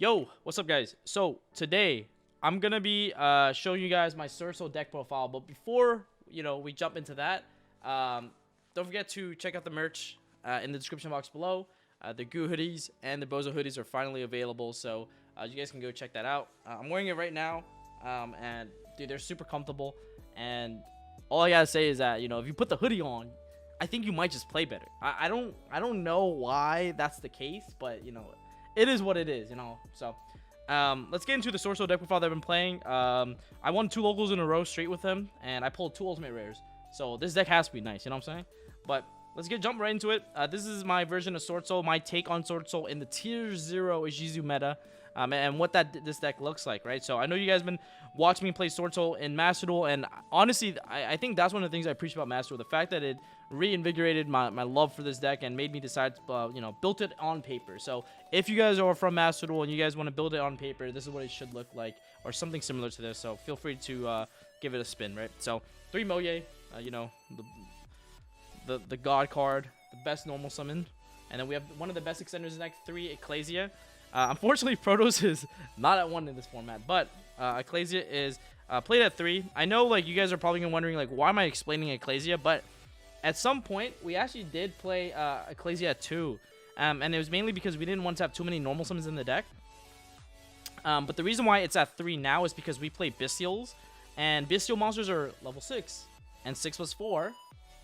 Yo, what's up, guys? So today I'm gonna be showing you guys my Swordsoul deck profile. But before we jump into that, don't forget to check out the merch in the description box below. The Goo hoodies and the Bozo hoodies are finally available, so you guys can go check that out. I'm wearing it right now, and dude, they're super comfortable. And all I gotta say is that if you put the hoodie on, I think you might just play better. I don't know why that's the case, but it is what it is, So, let's get into the Swordsoul deck profile that I've been playing. I won 2 locals in a row straight with him, and I pulled 2 ultimate rares. So this deck has to be nice, you know what I'm saying? But let's jump right into it. This is my version of Swordsoul, my take on Swordsoul in the Tier 0 Ishizu meta, and what this deck looks like, right? So I know you guys have been watching me play Swordsoul in Master Duel, and honestly, I think that's one of the things I appreciate about Master Duel, the fact that it reinvigorated my love for this deck and made me decide to, built it on paper. So if you guys are from Master Duel and you guys want to build it on paper, this is what it should look like, or something similar to this. So feel free to give it a spin, right? So 3 Moye, the God card, the best normal summon, and then we have one of the best extenders in deck, 3 Ecclesia. Unfortunately, Protos is not at 1 in this format, but Ecclesia is played at 3. I know, you guys are probably wondering, why am I explaining Ecclesia? But at some point, we actually did play Ecclesia at 2. And it was mainly because we didn't want to have too many normal summons in the deck. But the reason why it's at 3 now is because we play Bystials. And Bystial monsters are level 6. And 6 plus 4,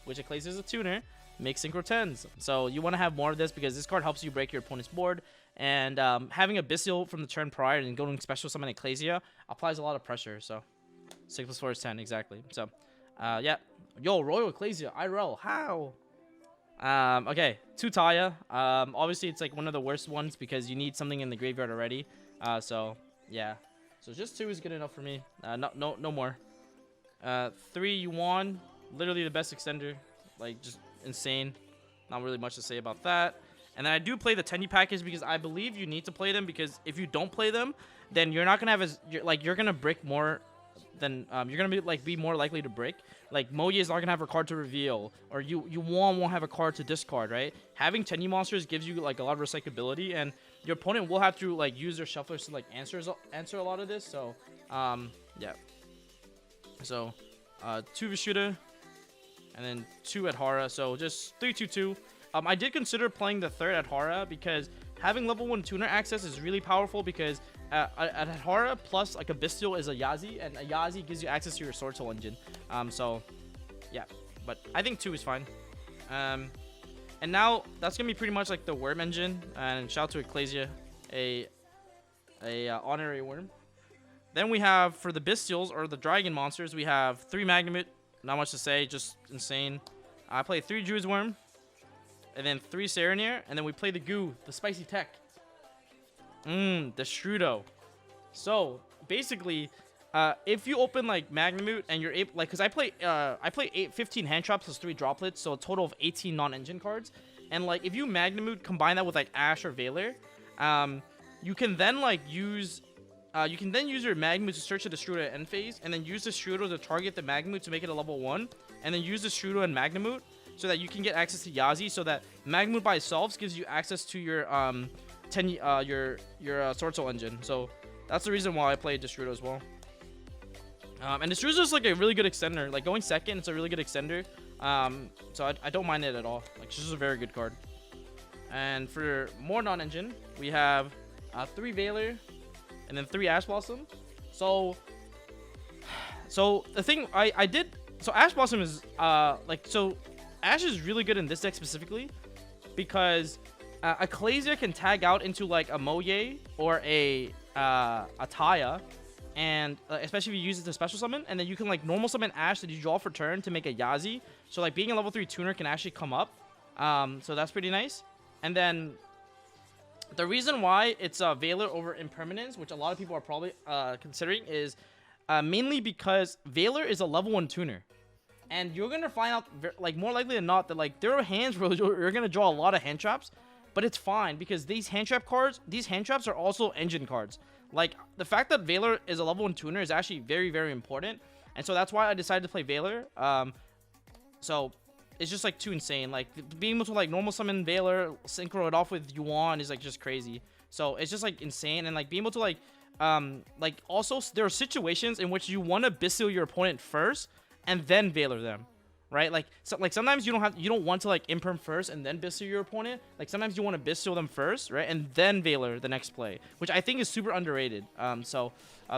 which Ecclesia is a tuner, makes Synchro 10s. So you want to have more of this because this card helps you break your opponent's board. And having a Bystial from the turn prior and going special summon Ecclesia applies a lot of pressure. So 6 plus 4 is 10, exactly. So yeah. Yo, Royal Ecclesia, IRL, how? Okay, 2 Taya. Obviously, it's one of the worst ones because you need something in the graveyard already. So, yeah. So just 2 is good enough for me. No more. 3 Yuan, literally the best extender. Just insane. Not really much to say about that. And then I do play the Tenyi package because I believe you need to play them, because if you don't play them, then you're not gonna have you're gonna break more than you're gonna be more likely to break. Moye is not gonna have a card to reveal, or you won't have a card to discard, right? Having Tenyi monsters gives you a lot of recyclability, and your opponent will have to use their shufflers to answer a lot of this. So yeah. So 2 Vishuddha, and then 2 Adhara. So just 3/2/2. I did consider playing the 3rd Adhara because having level 1 tuner access is really powerful, because Adhara plus a Bystial is a Yazi, and a Yazi gives you access to your Swordsoul engine. So yeah, but I think 2 is fine. And now that's gonna be pretty much the worm engine. And shout out to Ecclesia, a honorary worm. Then we have, for the Bystials or the dragon monsters, we have 3 Magnamut. Not much to say, just insane. I play 3 Druid's Worm, and then 3 Serenir, and then we play the Goo, the spicy tech. The Shrudo. So basically, if you open Magnamut and you're able, because I play 15 hand traps plus 3 droplets, so a total of 18 non-engine cards. And if you Magnamut combine that with Ash or Valor, you can then use your Magnamut to search at the Shrudo at end phase, and then use the Shrudo to target the Magnamut to make it a level 1, and then use the Shrudo and Magnamut so that you can get access to Yazi, so that Magnamut by itself gives you access to your Swordsoul engine. So that's the reason why I played Shrudo as well. And Shrudo is a really good extender. Going second, it's a really good extender. So I don't mind it at all. This is a very good card. And for more non-engine, we have 3 Valor, and then 3 Ash Blossom. So the thing I did, so Ash Blossom is Ash is really good in this deck specifically because Ecclesia can tag out into a Moye or a Taya, and especially if you use it to special summon, and then you can normal summon Ash that you draw for turn to make a Yazi. So being a level 3 tuner can actually come up. So that's pretty nice. And then the reason why it's Valor over Impermanence, which a lot of people are probably considering, is mainly because Valor is a level 1 tuner. And you're going to find out, more likely than not, that there are hands where you're going to draw a lot of hand traps. But it's fine, because these hand traps are also engine cards. The fact that Valor is a level 1 tuner is actually very, very important. And so that's why I decided to play Valor. So it's just too insane. Being able to normal summon Valor, synchro it off with Yuan is just crazy. So it's just like insane, and like being able to like also there are situations in which you want to Bystial your opponent first and then Valor them, right? Like sometimes you don't want to like imperm first and then Bystial your opponent. Like sometimes you want to Bystial them first, right, and then Valor the next play, which I think is super underrated. So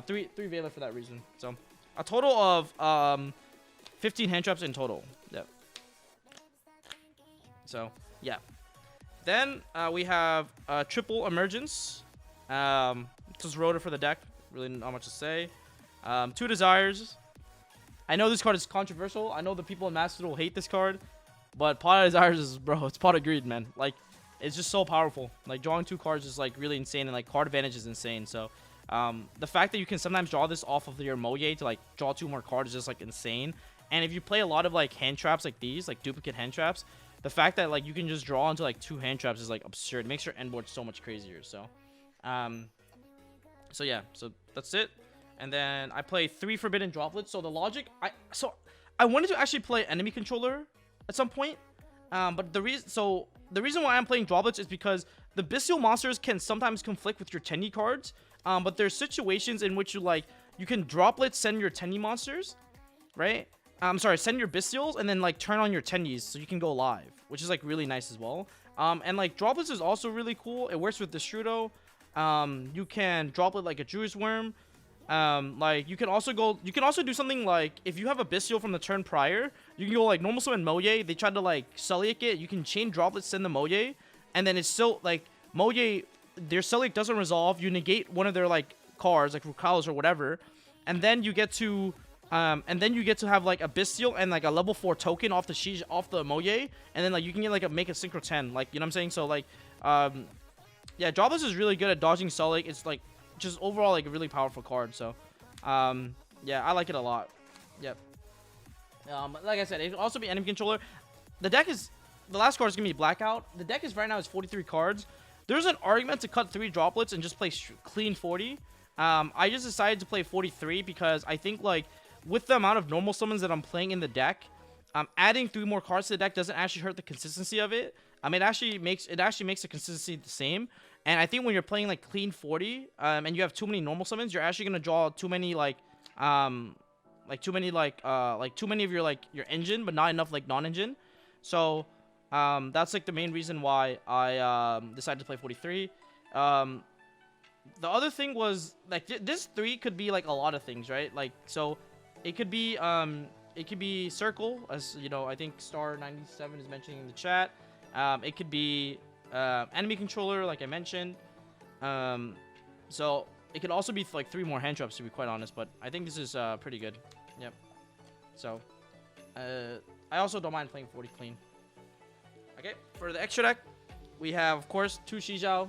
three Valor for that reason. So a total of 15 hand traps in total. Yeah. So yeah. Then we have triple emergence. Just Rotor for the deck. Really not much to say. 2 desires. I know this card is controversial. I know the people in Master will hate this card, but Pot of Desires is, bro, it's Pot of Greed, man. Like, it's just so powerful. Like, drawing 2 cards is like really insane, and like card advantage is insane. So the fact that you can sometimes draw this off of your Moye to like draw 2 more cards is just like insane. And if you play a lot of like hand traps like these, like duplicate hand traps, the fact that like you can just draw into like 2 hand traps is like absurd. It makes your end board so much crazier. So so yeah, so that's it. And then I play 3 forbidden droplets. So the logic, I wanted to actually play enemy controller at some point, but the reason why I'm playing droplets is because the Bystial monsters can sometimes conflict with your Tenyi cards, but there's situations in which you can droplets send your Tenyi monsters, right? I'm sorry, send your Bystials and then like turn on your Tenyis so you can go live, which is like really nice as well. And like droplets is also really cool. It works with the Strudo. You can droplet like a Druid's Worm. Like you can also do something like if you have a Bystial from the turn prior, you can go like normal summon Moye. They tried to like Celiac it. You can chain droplets, send the Moye, and then it's still like Moye. Their Celiac doesn't resolve. You negate one of their like cards, like Rukalos or whatever, and then you get to have like a Bystial and like a level 4 token off the Moye, and then like you can get like make a Synchro 10, like, you know what I'm saying? So like yeah, droplets is really good at dodging Celiac. It's like just overall like a really powerful card. So yeah, I like it a lot. Yep. Like I said, it can also be enemy controller. The last card is gonna be Blackout. The deck is right now is 43 cards. There's an argument to cut 3 droplets and just play clean 40. I just decided to play 43 because I think like with the amount of normal summons that I'm playing in the deck, adding 3 more cards to the deck doesn't actually hurt the consistency of it. It actually makes the consistency the same. And I think when you're playing like clean 40, and you have too many normal summons, you're actually gonna draw too many too many of your engine, but not enough like non-engine. So that's like the main reason why I decided to play 43. The other thing was like this 3 could be like a lot of things, right? Like, so it could be Circle, as you know, I think Star 97 is mentioning in the chat. It could be enemy controller, like I mentioned. So it could also be like 3 more hand traps, to be quite honest, but I think this is pretty good. Yep. So I also don't mind playing 40 clean. Okay, for the extra deck, we have of course 2 Yugioh.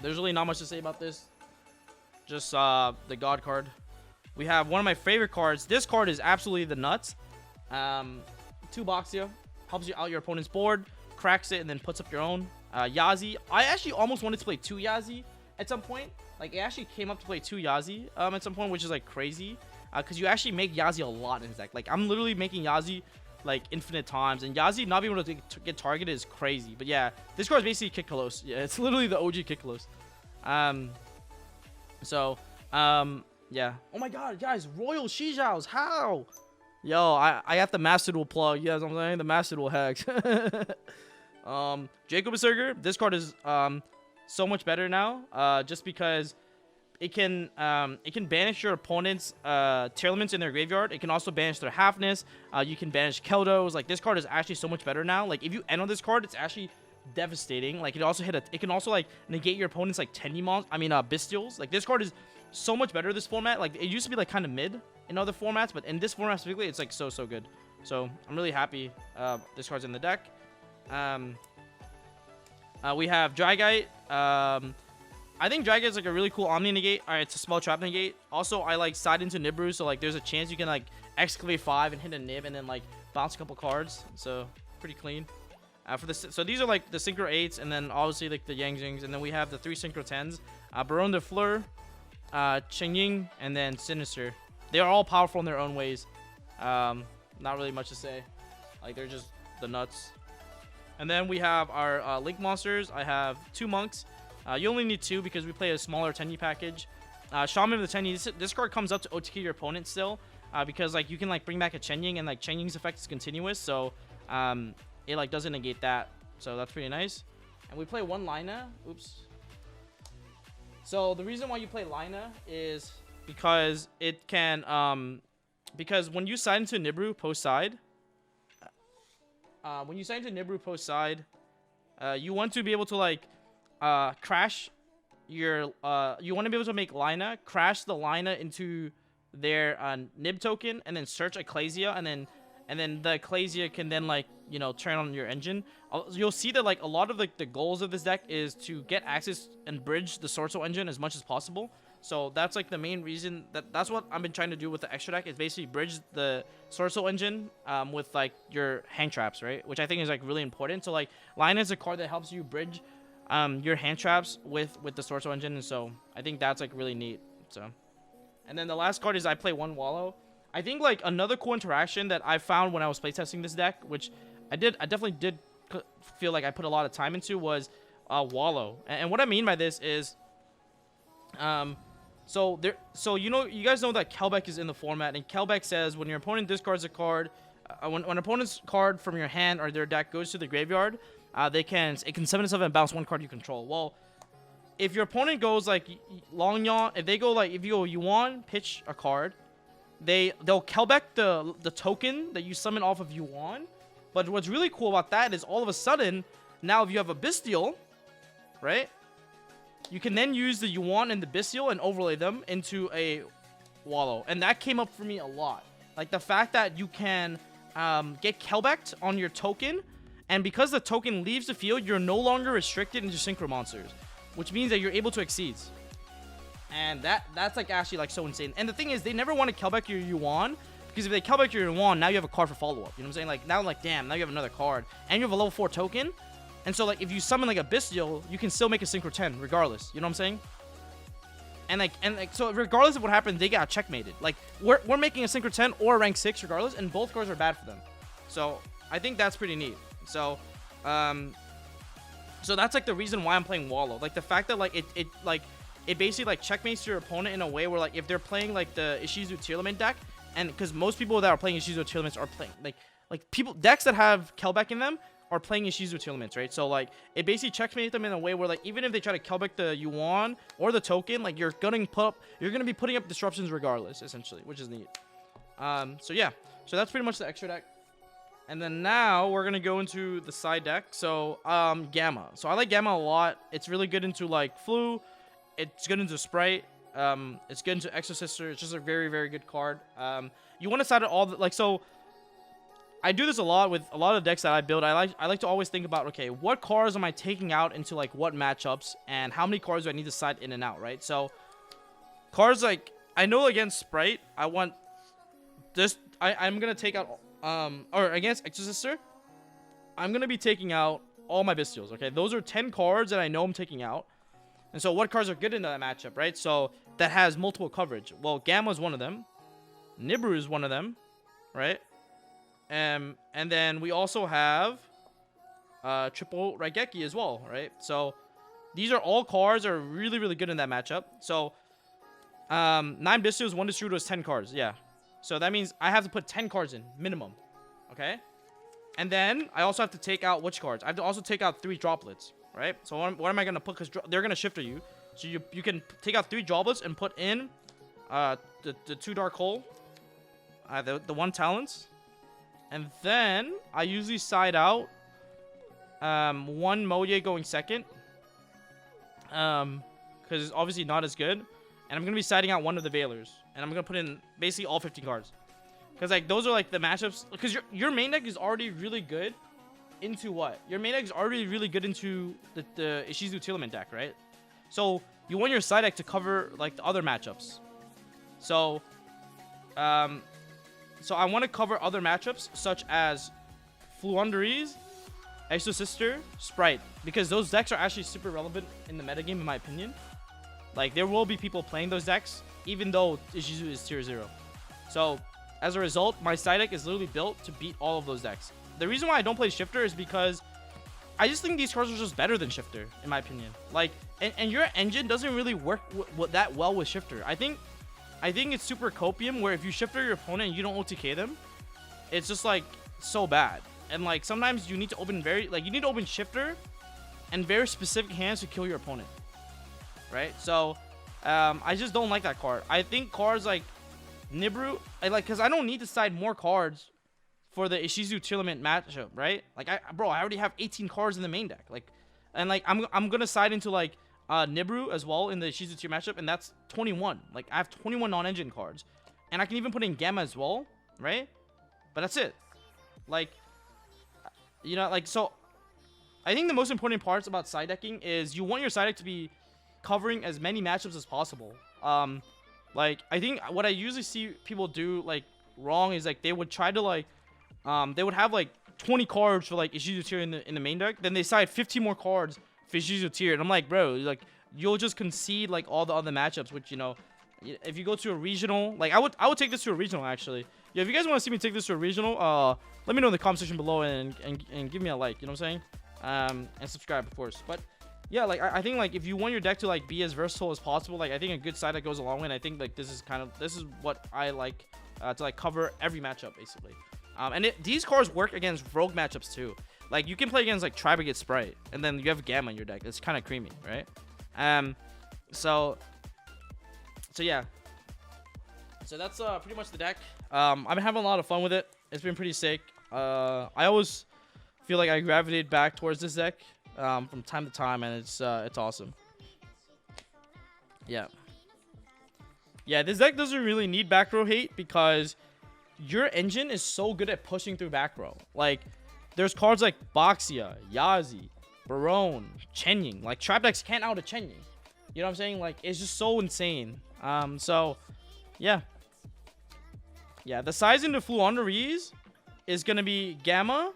There's really not much to say about this. Just the God card. We have one of my favorite cards. This card is absolutely the nuts. 2 Bystial. Helps you out your opponent's board. Cracks it and then puts up your own. Yazi. I actually almost wanted to play 2 Yazi at some point. Like, it actually came up to play 2 Yazi at some point, which is like crazy. Because you actually make Yazi a lot in his deck. Like, I'm literally making Yazi like infinite times. And Yazi not being able to get targeted is crazy. But yeah, this card is basically Kikkalos. Yeah, it's literally the OG Kikkalos. Yeah. Oh my god, guys, Royal Yugiohs, how? Yo, I got the Master Duel plug. You know what I'm saying? The Master Duel hex. Jacob Berserker, this card is so much better now. Just because it can banish your opponent's Tearlaments in their graveyard. It can also banish their Halfness. You can banish Keldos. Like, this card is actually so much better now. Like, if you end on this card, it's actually devastating. Like, it can also like negate your opponent's like Bystials. Like, this card is so much better this format. Like, it used to be like kind of mid in other formats, but in this format specifically, it's like so good. So I'm really happy this card's in the deck. We have Dragite. I think Dragite is like a really cool Omni negate. Alright, it's a small trap negate. Also, I like side into Nibru, so like there's a chance you can like excavate 5 and hit a Nib and then like bounce a couple cards. So pretty clean. So these are like the Synchro 8s, and then obviously like the Yangjings, and then we have the 3 Synchro 10s. Baron de Fleur, Chengying, and then Sinister. They are all powerful in their own ways. Not really much to say. Like, they're just the nuts. And then we have our Link monsters. I have 2 monks. You only need 2 because we play a smaller Tenyi package. Shaman of the Tenyi. This card comes up to OTK your opponent still, because like you can like bring back a Chen Ying, and like Chen Ying's effect is continuous, so it like doesn't negate that. So that's pretty nice. And we play 1 Lina. Oops. So the reason why you play Lina is because it can because when you side into Nibru post side, you want to be able to like crash your you want to be able to make Lina crash the Lina into their Nib token, and then search Ecclesia, and then the Ecclesia can then like, you know, turn on your engine. You'll see that like a lot of like the goals of this deck is to get access and bridge the Swordsoul engine as much as possible. So that's like the main reason that's what I've been trying to do with the extra deck, is basically bridge the Swordsoul engine with like your hand traps, right? Which I think is like really important. So like Lina is a card that helps you bridge your hand traps with the Swordsoul engine, and so I think that's like really neat. So, and then the last card is I play 1 Wallow. I think like another cool interaction that I found when I was playtesting this deck, which I definitely did feel like I put a lot of time into, was Wallow. And what I mean by this is, so you know, you guys know that Kelbeck is in the format, and Kelbeck says when your opponent discards a card, when an opponent's card from your hand or their deck goes to the graveyard, it can 7/7 and bounce 1 card you control. Well, if your opponent goes like Long Yawn, if you go Yuan, pitch a card, they'll Kelbeck the token that you summon off of Yuan. But what's really cool about that is all of a sudden, now if you have a Bystial, right, you can then use the Yuan and the Bystial and overlay them into a Wallow. And that came up for me a lot. Like the fact that you can get Kelbecked on your token, and because the token leaves the field, you're no longer restricted into Synchro monsters, which means that you're able to exceed. And that's like actually like so insane. And the thing is, they never want to Kelbeck your Yuan, because if they Kelbeck your Yuan, now you have a card for follow-up. You know what I'm saying? Like now, like damn, now you have another card, and you have a level 4 token. And so like if you summon like a Bystial, you can still make a Synchro 10 regardless. You know what I'm saying? And like so regardless of what happens, they got checkmated. Like we're making a Synchro 10 or a rank 6 regardless, and both cards are bad for them. So I think that's pretty neat. So so that's like the reason why I'm playing Wallow. Like the fact that like it basically like checkmates your opponent in a way where like if they're playing like the Ishizu Tearlament deck, and because most people that are playing Ishizu Tearlaments are playing like people decks that have Kelbeck in them are playing Ishizu Tearlaments, right? So like it basically checkmates them in a way where like even if they try to Kelbeck the Yuan or the token, like you're gonna be putting up disruptions regardless, essentially, which is neat. So yeah, so that's pretty much the extra deck. And then now we're gonna go into the side deck. So Gamma. So I like Gamma a lot. It's really good into like Flu. It's good into Sprite. It's good into Exosister. It's just a very, very good card. You want to side it all like so. I do this a lot with a lot of decks that I build. I like to always think about, okay, what cards am I taking out into like what matchups, and how many cards do I need to side in and out, right? So cards like, I know against Sprite, I want this. I'm gonna take out or against Exosister, I'm gonna be taking out all my Bystials. Okay, those are 10 cards that I know I'm taking out. And so what cards are good in that matchup, right? So that has multiple coverage. Well, Gamma is one of them. Nibru is one of them, right? And then we also have triple Raigeki as well, right? So these are all cards that are really, really good in that matchup. So 9 Bystials, 1 Distributor is 10 cards, yeah. So that means I have to put 10 cards in, minimum, okay? And then I also have to take out which cards? I have to also take out 3 droplets, right? So what am I going to put? Because they're going to shifter you. So you can take out 3 droplets and put in the 2 Dark Hole, the 1 Talents. And then I usually side out 1 Moye going second, because it's obviously not as good. And I'm going to be siding out 1 of the Veilers. And I'm going to put in basically all 15 cards. Because like those are like the matchups. Because your main deck is already really good into what? Your main deck is already really good into the Ishizu Tearlament deck, right? So you want your side deck to cover like the other matchups. So so I want to cover other matchups such as Fluunderies, Exosister, Sprite, because those decks are actually super relevant in the metagame, in my opinion. Like there will be people playing those decks, even though Ishizu is tier 0. So as a result, my side deck is literally built to beat all of those decks. The reason why I don't play Shifter is because I just think these cards are just better than Shifter, in my opinion. Like, and your engine doesn't really work that well with Shifter. I think it's super copium, where if you Shifter your opponent and you don't OTK them, it's just like so bad. And like sometimes you need to open you need to open Shifter and very specific hands to kill your opponent, right? So I just don't like that card. I think cards like Nibru, because I don't need to side more cards for the Ishizu Tearlament matchup, right? Like, I already have 18 cards in the main deck. Like, and like, I'm gonna side into like Nibru as well in the Ishizu Tear matchup, and that's 21. Like, I have 21 non-engine cards, and I can even put in Gamma as well, right? But that's it. Like, you know, like, so I think the most important parts about side decking is you want your side deck to be covering as many matchups as possible. Like, I think what I usually see people do like wrong is like they would try to like they would have like 20 cards for like Ishizu Tear in the main deck, then they side 15 more cards for Ishizu Tear, and I'm like, bro, like you'll just concede like all the other matchups, which, you know, if you go to a regional, like I would take this to a regional actually. Yeah, if you guys want to see me take this to a regional, let me know in the comment section below and give me a like, you know what I'm saying? And subscribe, of course. But yeah, like I think like if you want your deck to like be as versatile as possible, like I think a good side deck goes a long way. And I think like this is what I like to like cover every matchup basically. And these cards work against rogue matchups too. Like you can play against like Tri-Brigade Sprite, and then you have Gamma in your deck. It's kind of creamy, right? So yeah. So that's pretty much the deck. I've been having a lot of fun with it. It's been pretty sick. I always feel like I gravitate back towards this deck from time to time, and it's awesome. Yeah, this deck doesn't really need back row hate because your engine is so good at pushing through back row. Like, there's cards like Boxia, Yazi, Barone, Chenying. Like, trap decks can't out of Chenying. You know what I'm saying? Like, it's just so insane. So yeah, the size into Fluondaries is gonna be Gamma,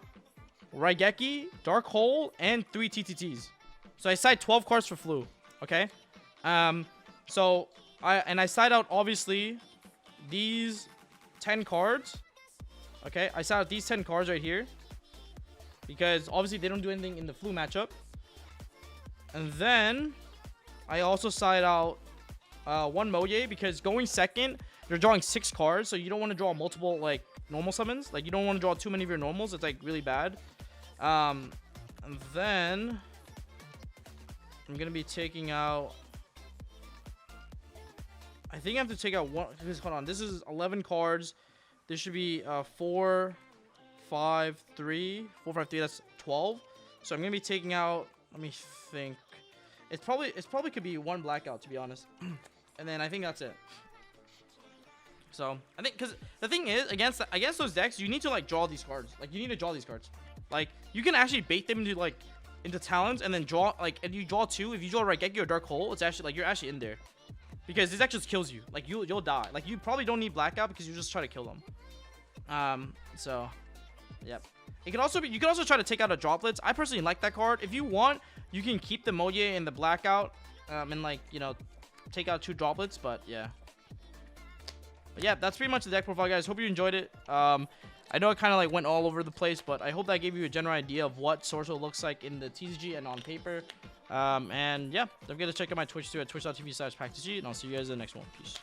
Raigeki, Dark Hole, and 3 TTTs. So I side 12 cards for Flu. Okay. So I side out obviously these 10 cards. Okay, I side out these 10 cards right here because obviously they don't do anything in the Flu matchup. And then I also side out one Moye because going second, you're drawing 6 cards, so you don't want to draw multiple like normal summons. Like, you don't want to draw too many of your normals. It's like really bad. And then I'm gonna be taking out, I think I have to take out one, because hold on, this is 11 cards. This should be 4, 5, 3, that's 12. So I'm gonna be taking out, let me think, it's probably could be one blackout, to be honest. And then I think that's it. So I think, because the thing is, against those decks, you need to like draw these cards. Like, you need to draw these cards. Like, you can actually bait them into talons and then draw, like, and you draw 2. If you draw Raigeki or Dark Hole, it's actually like you're actually in there, because this deck just kills you. Like, you'll die. Like, you probably don't need blackout because you just try to kill them. So yep. You can also try to take out a droplets. I personally like that card. If you want, you can keep the Moye and the blackout, and like, you know, take out 2 droplets. But yeah. But yeah, that's pretty much the deck profile, guys. Hope you enjoyed it. I know it kind of like went all over the place, but I hope that gave you a general idea of what Swordsoul looks like in the TCG and on paper. And yeah, don't forget to check out my Twitch too at twitch.tv/PackTG, and I'll see you guys in the next one. Peace.